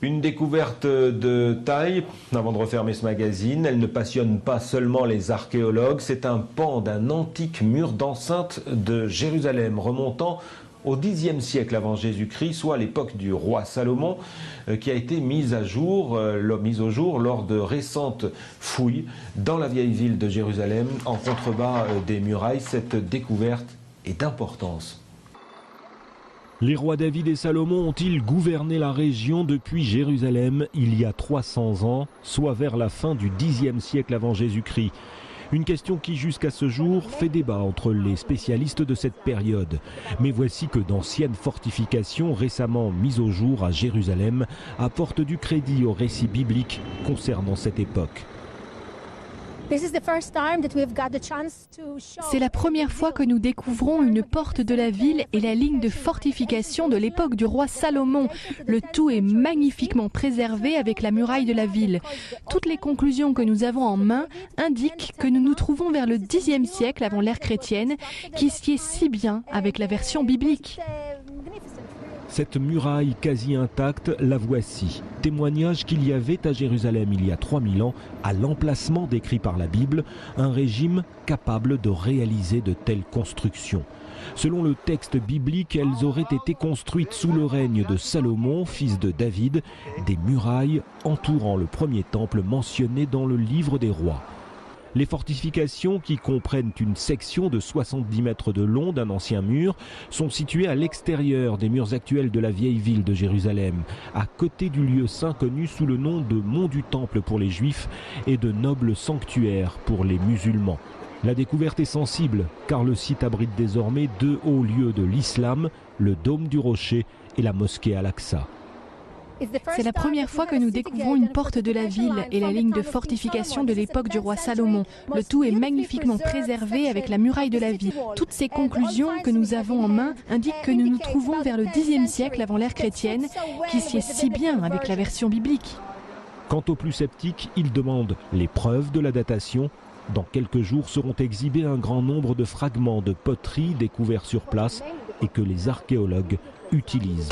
Une découverte de taille, avant de refermer ce magazine, elle ne passionne pas seulement les archéologues, c'est un pan d'un antique mur d'enceinte de Jérusalem remontant au Xe siècle avant Jésus-Christ, soit à l'époque du roi Salomon, qui a été mise au jour lors de récentes fouilles dans la vieille ville de Jérusalem, en contrebas des murailles. Cette découverte est d'importance. Les rois David et Salomon ont-ils gouverné la région depuis Jérusalem il y a 300 ans, soit vers la fin du Xe siècle avant Jésus-Christ? Une question qui jusqu'à ce jour fait débat entre les spécialistes de cette période. Mais voici que d'anciennes fortifications récemment mises au jour à Jérusalem apportent du crédit au récit biblique concernant cette époque. C'est la première fois que nous découvrons une porte de la ville et la ligne de fortification de l'époque du roi Salomon. Le tout est magnifiquement préservé avec la muraille de la ville. Toutes les conclusions que nous avons en main indiquent que nous nous trouvons vers le Xe siècle avant l'ère chrétienne, qui sied si bien avec la version biblique. Cette muraille quasi intacte, la voici. Témoignage qu'il y avait à Jérusalem il y a 3000 ans, à l'emplacement décrit par la Bible, un régime capable de réaliser de telles constructions. Selon le texte biblique, elles auraient été construites sous le règne de Salomon, fils de David, des murailles entourant le premier temple mentionné dans le livre des rois. Les fortifications, qui comprennent une section de 70 mètres de long d'un ancien mur, sont situées à l'extérieur des murs actuels de la vieille ville de Jérusalem, à côté du lieu saint connu sous le nom de Mont du Temple pour les Juifs et de Noble Sanctuaire pour les musulmans. La découverte est sensible, car le site abrite désormais deux hauts lieux de l'islam, le Dôme du Rocher et la mosquée Al-Aqsa. C'est la première fois que nous découvrons une porte de la ville et la ligne de fortification de l'époque du roi Salomon. Le tout est magnifiquement préservé avec la muraille de la ville. Toutes ces conclusions que nous avons en main indiquent que nous nous trouvons vers le Xe siècle avant l'ère chrétienne, qui sied si bien avec la version biblique. Quant aux plus sceptiques, ils demandent les preuves de la datation. Dans quelques jours seront exhibés un grand nombre de fragments de poterie découverts sur place et que les archéologues utilisent.